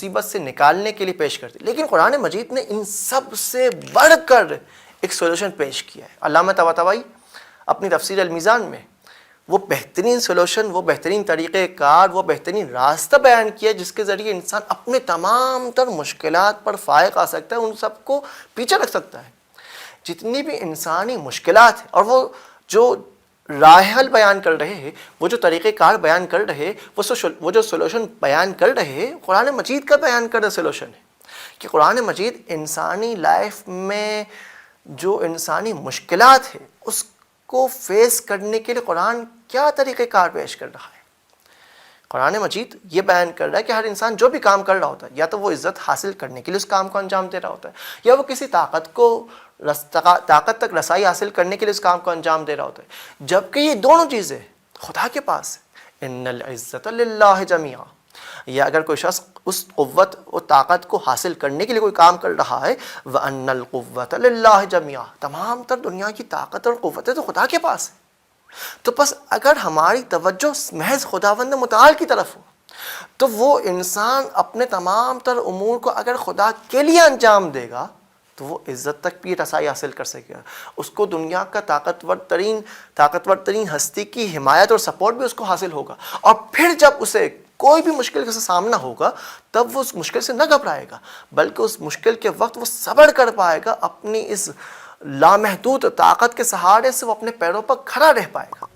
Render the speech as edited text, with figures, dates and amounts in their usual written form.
مصیبت سے نکالنے کے لیے پیش کرتی ہے. لیکن قرآن مجید نے ان سب سے بڑھ کر ایک سولوشن پیش کیا ہے. علامہ طباطبائی اپنی تفسیر المیزان میں وہ بہترین سولوشن، وہ بہترین طریقہ کار، وہ بہترین راستہ بیان کیا ہے جس کے ذریعے انسان اپنے تمام تر مشکلات پر فائق آ سکتا ہے، ان سب کو پیچھے رکھ سکتا ہے. جتنی بھی انسانی مشکلات ہیں، اور وہ جو راہ حل بیان کر رہے ہیں، وہ جو طریقہ کار بیان کر رہے، وہ جو سولوشن بیان کر رہے، قرآن مجید کا بیان کردہ سولوشن ہے. کہ قرآن مجید انسانی لائف میں جو انسانی مشکلات ہیں اس کو فیس کرنے کے لیے قرآن کیا طریقہ کار پیش کر رہا ہے. قرآن مجید یہ بیان کر رہا ہے کہ ہر انسان جو بھی کام کر رہا ہوتا ہے، یا تو وہ عزت حاصل کرنے کے لیے اس کام کو انجام دے رہا ہوتا ہے، یا وہ کسی طاقت تک رسائی حاصل کرنے کے لیے اس کام کو انجام دے رہا ہوتا ہے، جبکہ یہ دونوں چیزیں خدا کے پاس ہیں. ان العزت للہ جمیعا. یا اگر کوئی شخص اس قوت و طاقت کو حاصل کرنے کے لیے کوئی کام کر رہا ہے، وَأَنَّ الْقُوَّةَ لِلَّهِ جَمِيعًا، تمام تر دنیا کی طاقت اور قوتیں تو خدا کے پاس ہیں. تو بس اگر ہماری توجہ محض خداوند متعال کی طرف ہو تو وہ انسان اپنے تمام تر امور کو اگر خدا کے لیے انجام دے گا تو وہ عزت تک بھی رسائی حاصل کر سکے گا. اس کو دنیا کا طاقتور ترین ہستی کی حمایت اور سپورٹ بھی اس کو حاصل ہوگا. اور پھر جب اسے کوئی بھی مشکل کا سامنا ہوگا تب وہ اس مشکل سے نہ گھبرائے گا، بلکہ اس مشکل کے وقت وہ صبر کر پائے گا. اپنی اس لامحدود طاقت کے سہارے سے وہ اپنے پیروں پر کھڑا رہ پائے گا.